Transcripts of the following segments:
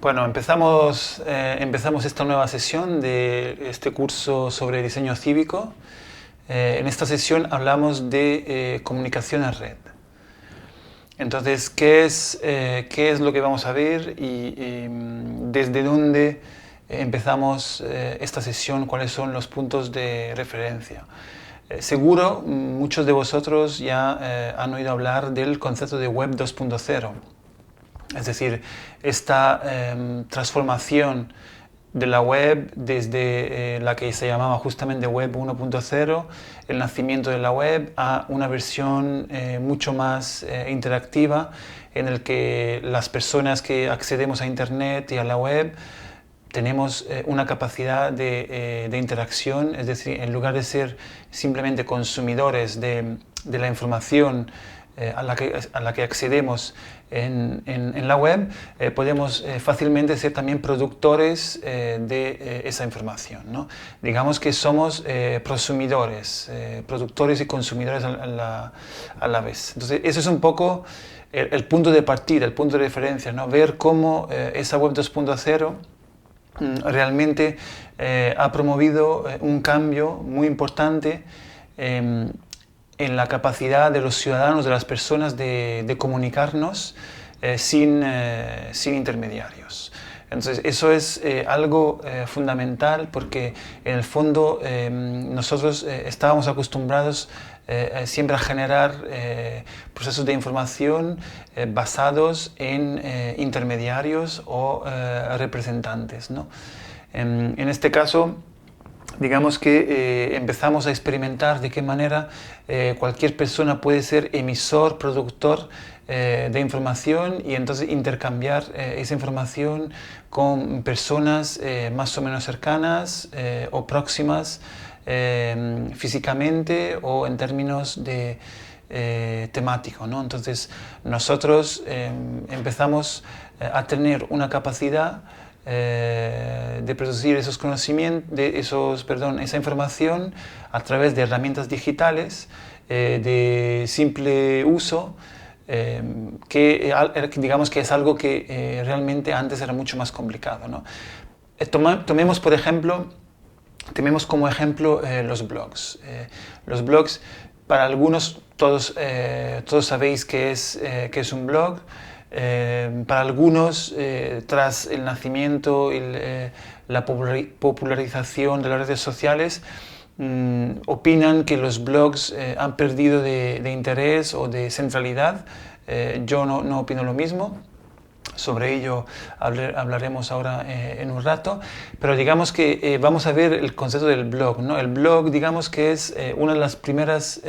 Bueno, empezamos esta nueva sesión de este curso sobre diseño cívico. En esta sesión hablamos de comunicación en red. Entonces, ¿qué es lo que vamos a ver y desde dónde empezamos esta sesión? ¿Cuáles son los puntos de referencia? Seguro muchos de vosotros ya han oído hablar del concepto de Web 2.0. Es decir, esta transformación de la web desde la que se llamaba justamente Web 1.0, el nacimiento de la web, a una versión mucho más interactiva en el que las personas que accedemos a Internet y a la web tenemos una capacidad de interacción, es decir, en lugar de ser simplemente consumidores de la información a la que accedemos en la web, podemos fácilmente ser también productores de esa información, ¿no? Digamos que somos prosumidores, productores y consumidores a la vez. Entonces, eso es un poco el punto de partida, el punto de referencia, ¿no? Ver cómo esa web 2.0 realmente ha promovido un cambio muy importante en la capacidad de los ciudadanos, de las personas de comunicarnos sin intermediarios. Entonces, eso es algo fundamental porque en el fondo nosotros estábamos acostumbrados siempre a generar procesos de información basados en intermediarios o representantes, ¿no? En este caso, digamos que empezamos a experimentar de qué manera cualquier persona puede ser emisor, productor de información y entonces intercambiar esa información con personas más o menos cercanas o próximas físicamente o en términos de temático, ¿no? Entonces nosotros empezamos a tener una capacidad de producir esos conocimientos, esa información a través de herramientas digitales de simple uso, que digamos que es algo que realmente antes era mucho más complicado, ¿no? Tomemos como ejemplo los blogs. Los blogs, para algunos, todos sabéis que es un blog. Para algunos, tras el nacimiento y la popularización de las redes sociales, opinan que los blogs han perdido de interés o de centralidad. Yo no opino lo mismo. Sobre ello hablaremos ahora en un rato, pero digamos que vamos a ver el concepto del blog, ¿no? El blog, digamos que es una de las primeras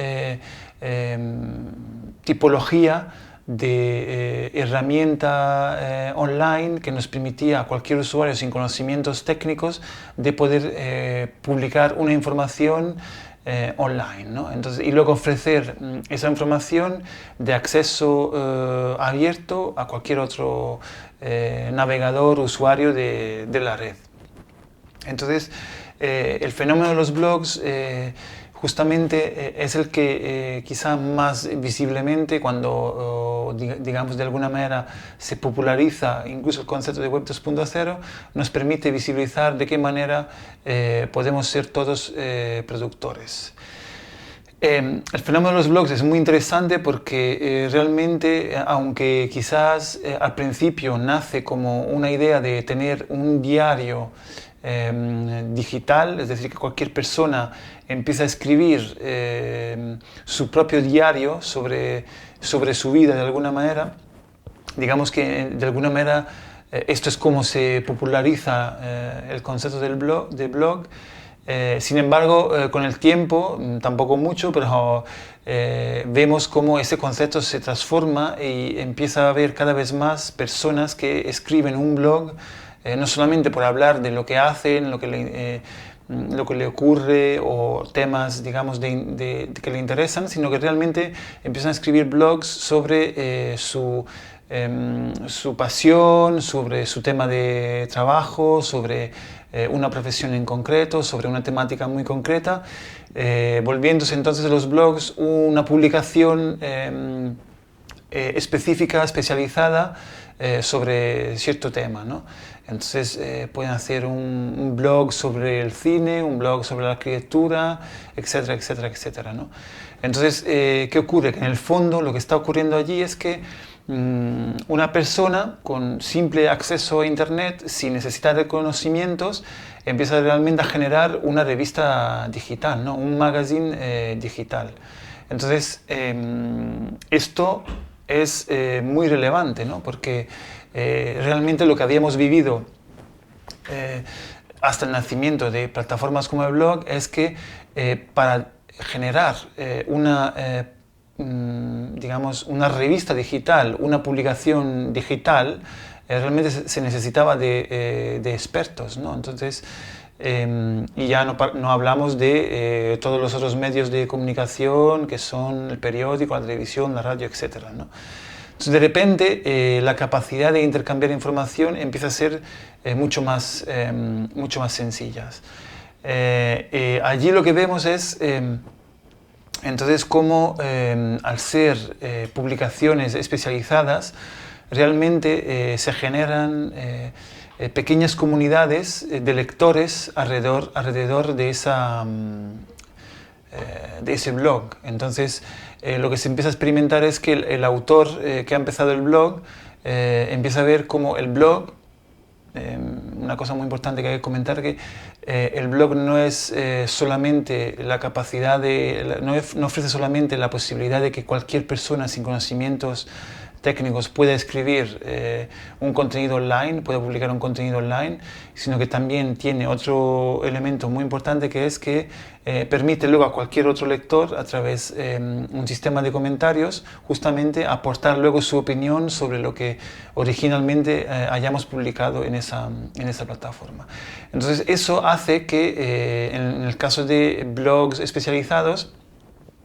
tipologías de herramienta online que nos permitía a cualquier usuario sin conocimientos técnicos de poder publicar una información online, ¿no? Entonces, y luego ofrecer esa información de acceso abierto a cualquier otro navegador, usuario de la red. Entonces, el fenómeno de los blogs justamente es el que quizá más visiblemente cuando, digamos, de alguna manera se populariza incluso el concepto de Web 2.0, nos permite visibilizar de qué manera podemos ser todos productores. El fenómeno de los blogs es muy interesante porque realmente, aunque quizás al principio nace como una idea de tener un diario digital, es decir, que cualquier persona empieza a escribir su propio diario sobre su vida de alguna manera, digamos que de alguna manera esto es como se populariza el concepto de blog. Sin embargo, con el tiempo, tampoco mucho, pero vemos cómo ese concepto se transforma y empieza a haber cada vez más personas que escriben un blog, no solamente por hablar de lo que hacen, lo que le ocurre o temas, digamos, que le interesan, sino que realmente empiezan a escribir blogs sobre su pasión, sobre su tema de trabajo, sobre una profesión en concreto, sobre una temática muy concreta, volviéndose entonces los blogs una publicación específica, especializada, sobre cierto tema, ¿no? Entonces pueden hacer un blog sobre el cine, un blog sobre la arquitectura, etcétera, etcétera, etcétera, ¿no? Entonces, ¿qué ocurre? Que en el fondo lo que está ocurriendo allí es que una persona con simple acceso a Internet, sin necesidad de conocimientos, empieza realmente a generar una revista digital, ¿no? Un magazine digital. Entonces, esto es muy relevante, ¿no? Porque realmente lo que habíamos vivido hasta el nacimiento de plataformas como el blog es que para generar digamos, una revista digital, una publicación digital, realmente se necesitaba de expertos, ¿no? Entonces, y ya no hablamos de todos los otros medios de comunicación que son el periódico, la televisión, la radio, etcétera, ¿no? Entonces, de repente, la capacidad de intercambiar información empieza a ser mucho más sencilla. Allí lo que vemos es entonces cómo al ser publicaciones especializadas realmente se generan pequeñas comunidades de lectores alrededor de ese blog. Entonces lo que se empieza a experimentar es que el autor que ha empezado el blog empieza a ver cómo el blog, una cosa muy importante que hay que comentar, que el blog no es solamente la capacidad no ofrece solamente la posibilidad de que cualquier persona sin conocimientos técnicos pueda escribir un contenido online, pueda publicar un contenido online, sino que también tiene otro elemento muy importante, que es que permite luego a cualquier otro lector, a través de un sistema de comentarios, justamente aportar luego su opinión sobre lo que originalmente hayamos publicado en esa plataforma. Entonces eso hace que en el caso de blogs especializados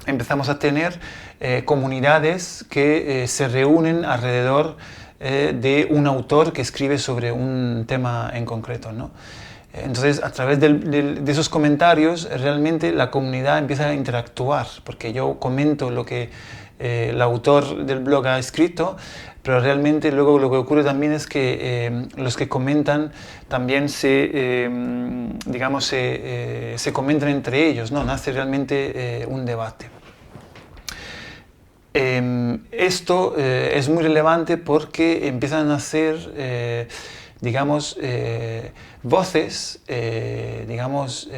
empezamos a tener comunidades que se reúnen alrededor de un autor que escribe sobre un tema en concreto, ¿no? Entonces, a través de esos comentarios, realmente la comunidad empieza a interactuar, porque yo comento lo que el autor del blog ha escrito, pero realmente luego lo que ocurre también es que los que comentan también digamos, se comentan entre ellos, ¿no? Nace realmente un debate. Esto es muy relevante porque empiezan a nacer, digamos, voces, digamos,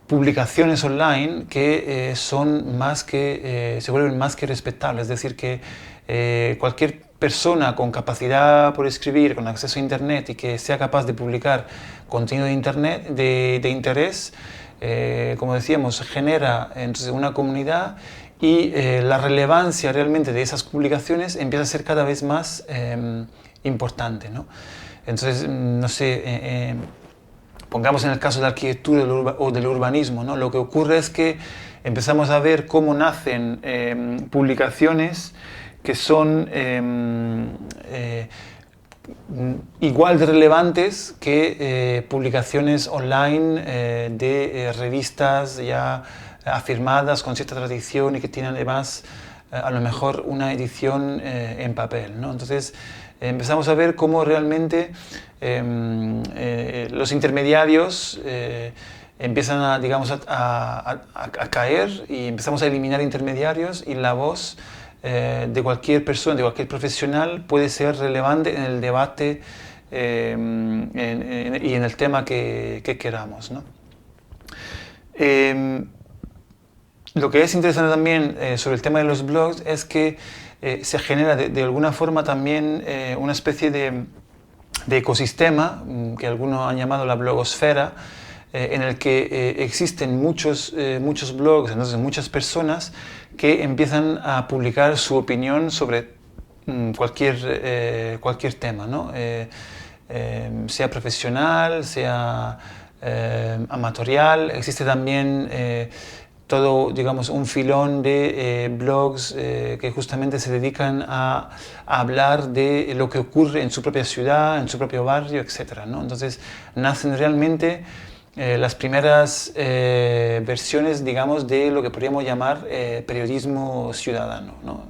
publicaciones online que se vuelven más que respetables. Es decir, que cualquier persona con capacidad por escribir, con acceso a Internet y que sea capaz de publicar contenido de Internet de interés, como decíamos, genera entonces una comunidad, y la relevancia realmente de esas publicaciones empieza a ser cada vez más importante, ¿no? Entonces, no sé, pongamos en el caso de la arquitectura o del urbanismo, ¿no? Lo que ocurre es que empezamos a ver cómo nacen publicaciones que son igual de relevantes que publicaciones online de revistas ya afirmadas con cierta tradición y que tienen además a lo mejor una edición en papel, ¿no? Entonces empezamos a ver cómo realmente los intermediarios empiezan a, digamos, a caer, y empezamos a eliminar intermediarios, y la voz de cualquier persona, de cualquier profesional puede ser relevante en el debate y en el tema que queramos, ¿no? Lo que es interesante también sobre el tema de los blogs es que se genera de alguna forma también una especie de ecosistema que algunos han llamado la blogosfera, en el que existen muchos blogs, entonces muchas personas que empiezan a publicar su opinión sobre cualquier tema, ¿no? Sea profesional, sea amatorial. Existe también todo, digamos, un filón de blogs que justamente se dedican a hablar de lo que ocurre en su propia ciudad, en su propio barrio, etc., ¿no? Entonces nacen realmente las primeras versiones, digamos, de lo que podríamos llamar periodismo ciudadano, ¿no?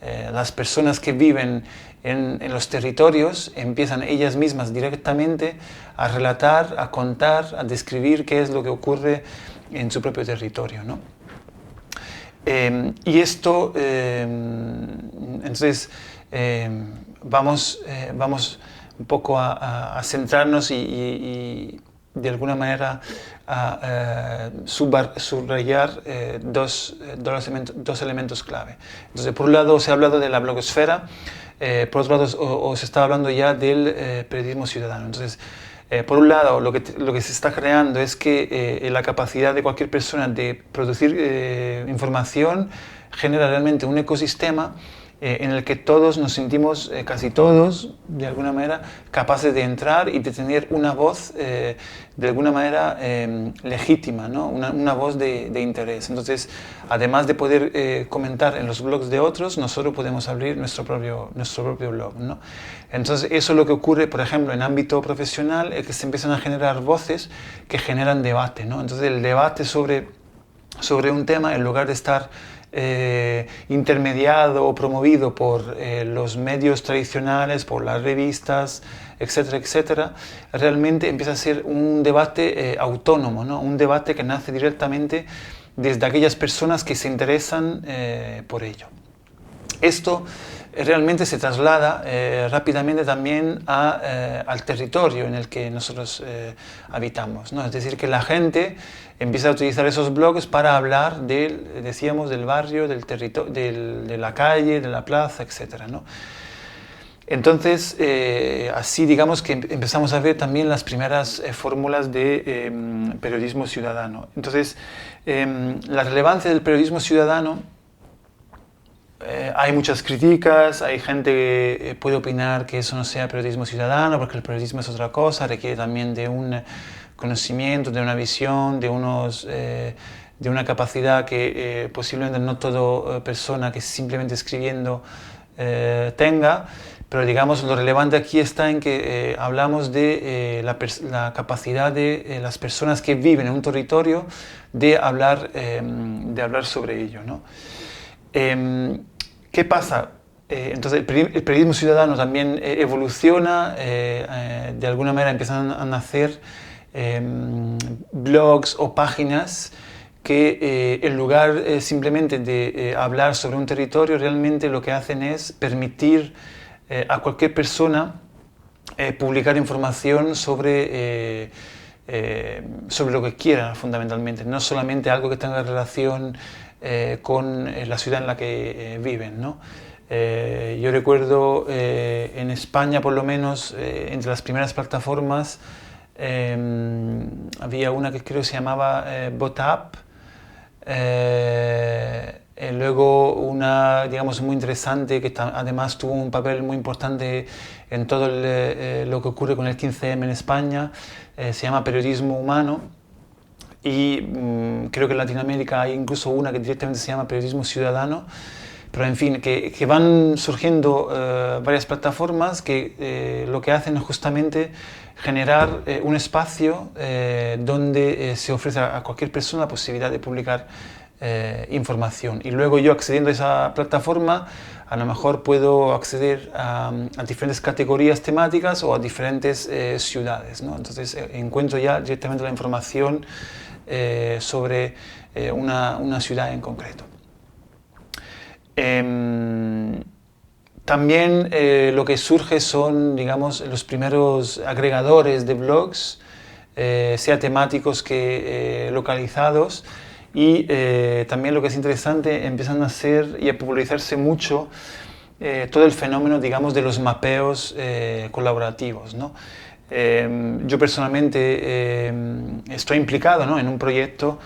las personas que viven en los territorios empiezan ellas mismas directamente a relatar, a contar, a describir qué es lo que ocurre en su propio territorio, ¿no? Y esto, entonces, vamos un poco a centrarnos y de alguna manera a subrayar dos elementos clave. Entonces, por un lado se ha hablado de la blogosfera, por otro lado se está hablando ya del periodismo ciudadano. Entonces, por un lado, lo que se está creando es que la capacidad de cualquier persona de producir información genera realmente un ecosistema en el que todos nos sentimos, casi todos, de alguna manera, capaces de entrar y de tener una voz, de alguna manera, legítima, ¿no? Una voz de interés. Entonces, además de poder comentar en los blogs de otros, nosotros podemos abrir nuestro propio blog, ¿no? Entonces, eso es lo que ocurre, por ejemplo, en ámbito profesional, es que se empiezan a generar voces que generan debate, ¿no? Entonces, el debate sobre un tema, en lugar de estar intermediado o promovido por los medios tradicionales, por las revistas, etcétera, etcétera, realmente empieza a ser un debate autónomo, ¿no? Un debate que nace directamente desde aquellas personas que se interesan por ello. Esto realmente se traslada rápidamente también al territorio en el que nosotros habitamos, ¿no? Es decir, que la gente empieza a utilizar esos blogs para hablar decíamos, del barrio, del territorio, de la calle, de la plaza, etc., ¿no? Entonces, así digamos que empezamos a ver también las primeras fórmulas de periodismo ciudadano. Entonces, la relevancia del periodismo ciudadano, hay muchas críticas, hay gente que puede opinar que eso no sea periodismo ciudadano porque el periodismo es otra cosa, requiere también de un conocimiento, de una visión, de una capacidad que posiblemente no toda persona que simplemente escribiendo tenga, pero digamos lo relevante aquí está en que hablamos de la capacidad de las personas que viven en un territorio de hablar sobre ello, ¿no? ¿Qué pasa? Entonces el periodismo ciudadano también evoluciona, de alguna manera empiezan a nacer blogs o páginas que en lugar simplemente de hablar sobre un territorio, realmente lo que hacen es permitir a cualquier persona publicar información sobre lo que quiera, fundamentalmente, no solamente algo que tenga relación con la ciudad en la que viven, ¿no? Yo recuerdo en España, por lo menos, entre las primeras plataformas había una que creo que se llamaba WhatsApp, luego una, digamos, muy interesante que además tuvo un papel muy importante en todo lo que ocurre con el 15M en España, se llama Periodismo Humano. Y creo que en Latinoamérica hay incluso una que directamente se llama Periodismo Ciudadano, pero en fin, que van surgiendo varias plataformas que lo que hacen es justamente generar un espacio donde se ofrece a cualquier persona la posibilidad de publicar información. Y luego yo, accediendo a esa plataforma, a lo mejor puedo acceder a diferentes categorías temáticas o a diferentes ciudades, ¿no? Entonces encuentro ya directamente la información sobre una ciudad en concreto. También lo que surge son, digamos, los primeros agregadores de blogs, sea temáticos que localizados, y también lo que es interesante, empiezan a hacer y a popularizarse mucho todo el fenómeno, digamos, de los mapeos colaborativos, ¿no? Yo personalmente estoy implicado, ¿no?, en un proyecto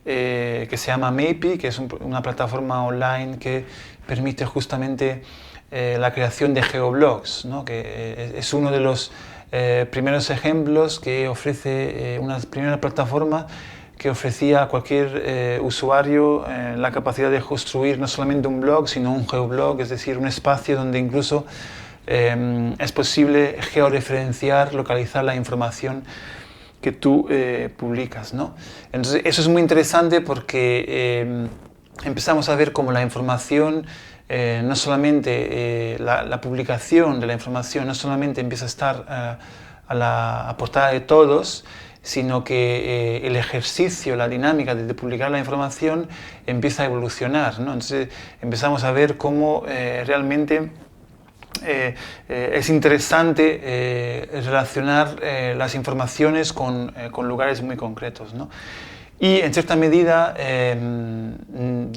que se llama Mappy, que es una plataforma online que permite justamente la creación de geoblogs, ¿no?, que es uno de los primeros ejemplos que ofrece una primera plataforma que ofrecía a cualquier usuario la capacidad de construir no solamente un blog, sino un geoblog, es decir, un espacio donde incluso es posible georreferenciar, localizar la información que tú publicas, ¿no? Entonces, eso es muy interesante porque empezamos a ver cómo la información no solamente la publicación de la información no solamente empieza a estar a portada de todos, sino que el ejercicio, la dinámica de publicar la información empieza a evolucionar, ¿no? Entonces empezamos a ver cómo realmente es interesante relacionar las informaciones con lugares muy concretos, ¿no? Y en cierta medida,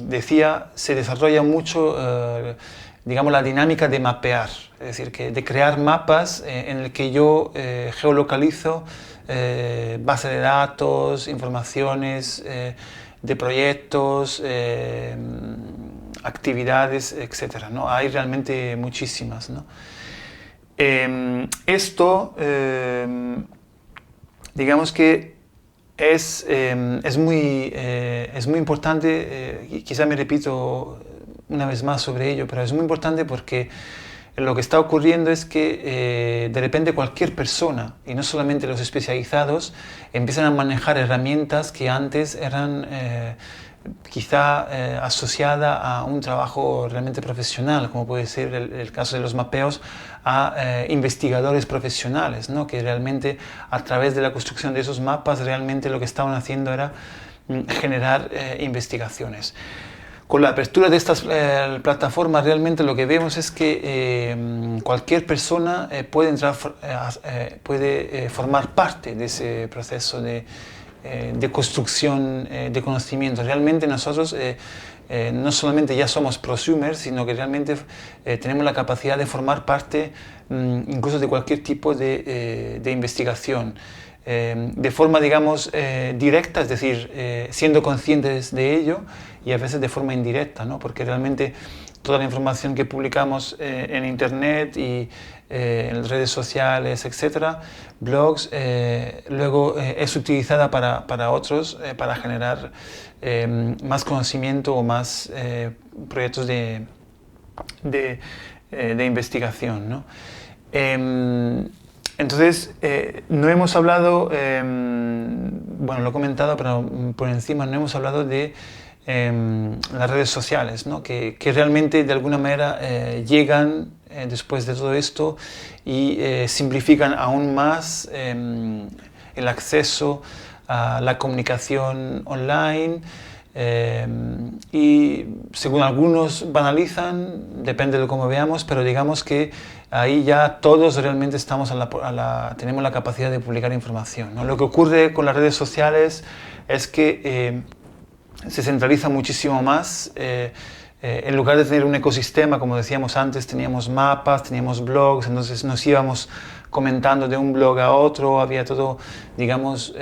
decía, se desarrolla mucho, digamos, la dinámica de mapear, es decir, de crear mapas en el que yo geolocalizo base de datos, informaciones de proyectos, actividades, etcétera, ¿no? Hay realmente muchísimas, ¿no? Esto, digamos que es muy importante, quizá me repito una vez más sobre ello, pero es muy importante porque lo que está ocurriendo es que de repente cualquier persona, y no solamente los especializados, empiezan a manejar herramientas que antes eran quizá asociadas a un trabajo realmente profesional, como puede ser el caso de los mapeos, a investigadores profesionales, ¿no? Que realmente a través de la construcción de esos mapas realmente lo que estaban haciendo era generar investigaciones. Con la apertura de estas plataformas realmente lo que vemos es que cualquier persona puede formar parte de ese proceso de construcción de conocimiento. Realmente nosotros no solamente ya somos prosumers, sino que realmente tenemos la capacidad de formar parte incluso de cualquier tipo de investigación. De forma, digamos, directa, es decir, siendo conscientes de ello, y a veces de forma indirecta, ¿no? Porque realmente toda la información que publicamos en Internet y en las redes sociales, etcétera, blogs, luego es utilizada para otros, para generar más conocimiento o más proyectos de investigación, ¿no? Entonces, no hemos hablado, bueno, lo he comentado, pero por encima no hemos hablado de las redes sociales, ¿no? que realmente de alguna manera llegan después de todo esto y simplifican aún más el acceso a la comunicación online y según algunos banalizan, depende de cómo veamos, pero digamos que ahí ya todos realmente estamos tenemos la capacidad de publicar información, ¿no? Lo que ocurre con las redes sociales es que se centraliza muchísimo más. En lugar de tener un ecosistema, como decíamos antes, teníamos mapas, teníamos blogs, entonces nos íbamos comentando de un blog a otro, había todo, digamos,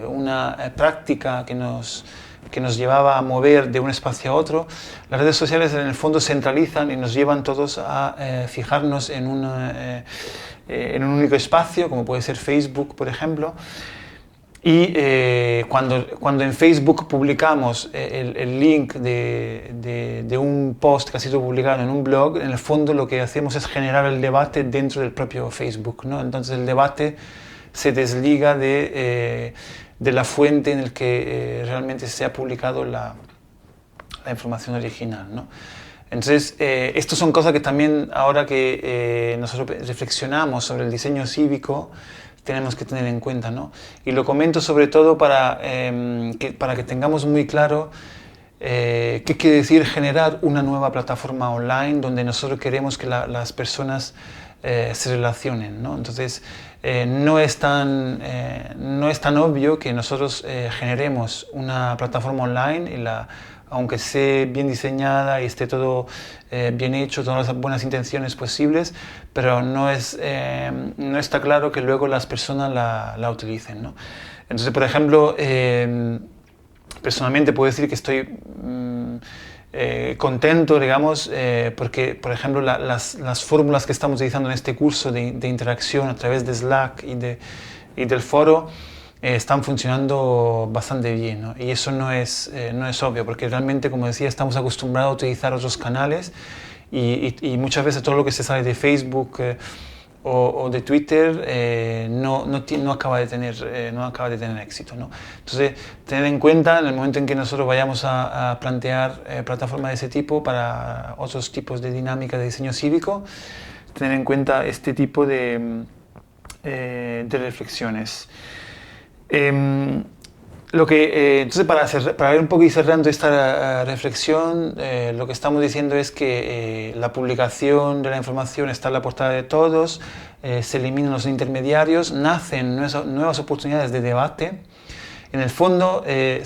una práctica que nos llevaba a mover de un espacio a otro. Las redes sociales en el fondo centralizan y nos llevan todos a fijarnos en un único espacio, como puede ser Facebook, por ejemplo. Y cuando en Facebook publicamos el link de un post que ha sido publicado en un blog, en el fondo lo que hacemos es generar el debate dentro del propio Facebook, ¿no? Entonces el debate se desliga de la fuente en la que realmente se ha publicado la información original, ¿no? Entonces, estas son cosas que también ahora que nosotros reflexionamos sobre el diseño cívico, tenemos que tener en cuenta, ¿no? Y lo comento sobre todo para que tengamos muy claro qué quiere decir generar una nueva plataforma online donde nosotros queremos que las personas se relacionen, ¿no? Entonces, no es tan obvio que nosotros generemos una plataforma online aunque esté bien diseñada y esté todo bien hecho, todas las buenas intenciones posibles, pero no está claro que luego las personas la utilicen, ¿no? Entonces, por ejemplo, personalmente puedo decir que estoy contento, digamos, porque, por ejemplo, las fórmulas que estamos utilizando en este curso de interacción a través de Slack y del foro están funcionando bastante bien, ¿no? Y eso no es obvio, porque realmente, como decía, estamos acostumbrados a utilizar otros canales y muchas veces todo lo que se sale de Facebook o de Twitter no acaba de tener éxito, ¿no? Entonces, tener en cuenta en el momento en que nosotros vayamos a plantear plataformas de ese tipo para otros tipos de dinámica de diseño cívico, tener en cuenta este tipo de reflexiones. Entonces, para ir un poco y cerrando esta reflexión, lo que estamos diciendo es que la publicación de la información está a la portada de todos, se eliminan los intermediarios, nacen nuevas oportunidades de debate. En el fondo, se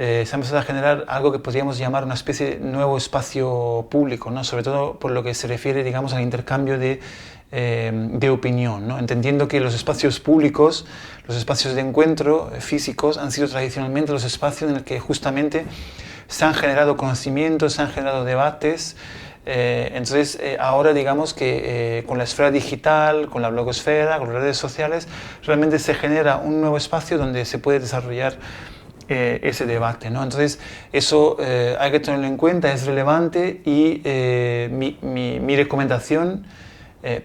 ha empezado a generar algo que podríamos llamar una especie de nuevo espacio público, ¿no? Sobre todo por lo que se refiere, digamos, al intercambio de opinión, ¿no? Entendiendo que los espacios públicos, los espacios de encuentro físicos han sido tradicionalmente los espacios en los que justamente se han generado conocimientos, se han generado debates. Entonces, ahora digamos que con la esfera digital, con la blogosfera, con las redes sociales, realmente se genera un nuevo espacio donde se puede desarrollar ese debate, ¿no? Entonces, eso hay que tenerlo en cuenta, es relevante y mi recomendación,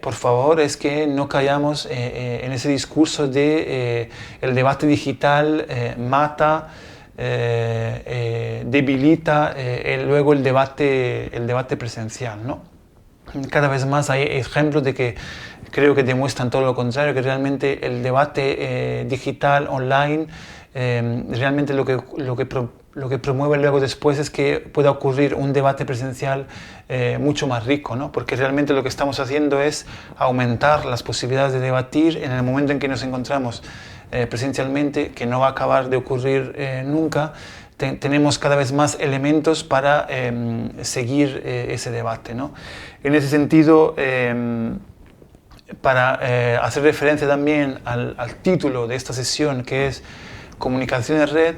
por favor, es que no caigamos en ese discurso de el debate digital mata, debilita luego el debate presencial, ¿no? Cada vez más hay ejemplos de que creo que demuestran todo lo contrario, que realmente el debate digital, online, realmente lo que promueve luego después es que pueda ocurrir un debate presencial mucho más rico, ¿no? Porque realmente lo que estamos haciendo es aumentar las posibilidades de debatir en el momento en que nos encontramos presencialmente, que no va a acabar de ocurrir nunca. Tenemos cada vez más elementos para seguir ese debate, ¿no? En ese sentido, para hacer referencia también al título de esta sesión, que es Comunicación en Red,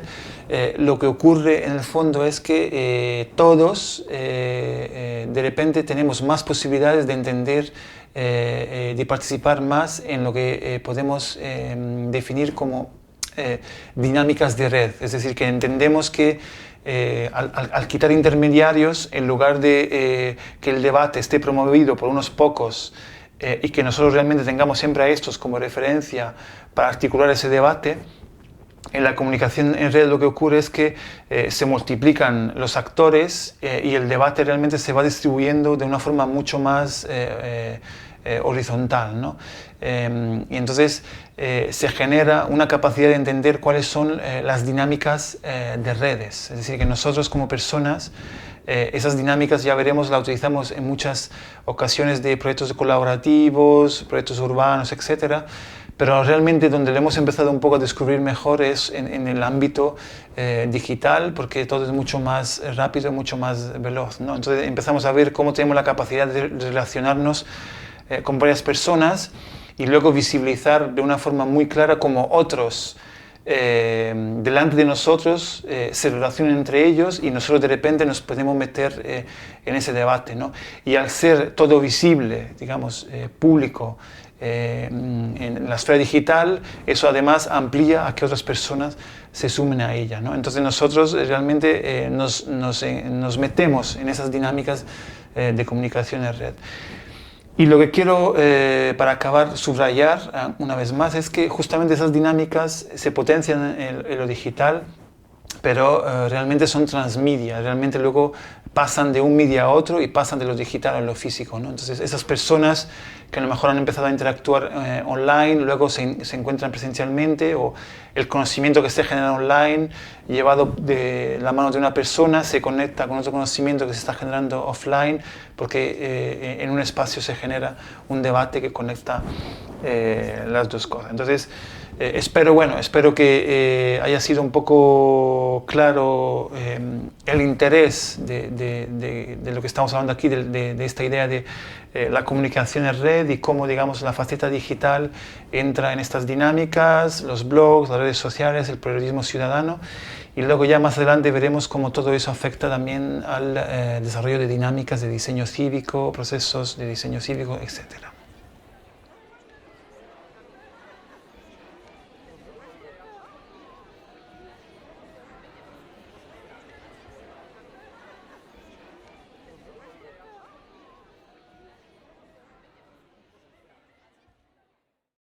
lo que ocurre en el fondo es que todos de repente tenemos más posibilidades de entender, de participar más en lo que podemos definir como dinámicas de red. Es decir, que entendemos que al quitar intermediarios, en lugar de que el debate esté promovido por unos pocos y que nosotros realmente tengamos siempre a estos como referencia para articular ese debate, en la comunicación en red lo que ocurre es que se multiplican los actores y el debate realmente se va distribuyendo de una forma mucho más horizontal, ¿no? Y entonces se genera una capacidad de entender cuáles son las dinámicas de redes. Es decir, que nosotros como personas esas dinámicas, ya veremos, las utilizamos en muchas ocasiones de proyectos colaborativos, proyectos urbanos, etcétera. Pero realmente donde lo hemos empezado un poco a descubrir mejor es en el ámbito digital, porque todo es mucho más rápido, mucho más veloz, ¿no? Entonces empezamos a ver cómo tenemos la capacidad de relacionarnos con varias personas y luego visibilizar de una forma muy clara cómo otros delante de nosotros se relacionan entre ellos y nosotros de repente nos podemos meter en ese debate, ¿no? Y al ser todo visible, digamos, público, en la esfera digital, eso además amplía a que otras personas se sumen a ella, ¿no? Entonces nosotros realmente nos metemos en esas dinámicas de comunicación en red. Y lo que quiero, para acabar, subrayar una vez más es que justamente esas dinámicas se potencian en lo digital, pero realmente son transmedia, realmente luego pasan de un media a otro y pasan de lo digital a lo físico, ¿no? Entonces esas personas que a lo mejor han empezado a interactuar online, luego se encuentran presencialmente, o el conocimiento que se genera online, llevado de la mano de una persona, se conecta con otro conocimiento que se está generando offline, porque en un espacio se genera un debate que conecta las dos cosas. Entonces, espero que haya sido un poco claro el interés de lo que estamos hablando aquí, de esta idea de la comunicación en red y cómo, digamos, la faceta digital entra en estas dinámicas, los blogs, las redes sociales, el periodismo ciudadano, y luego ya más adelante veremos cómo todo eso afecta también al desarrollo de dinámicas de diseño cívico, procesos de diseño cívico, etc.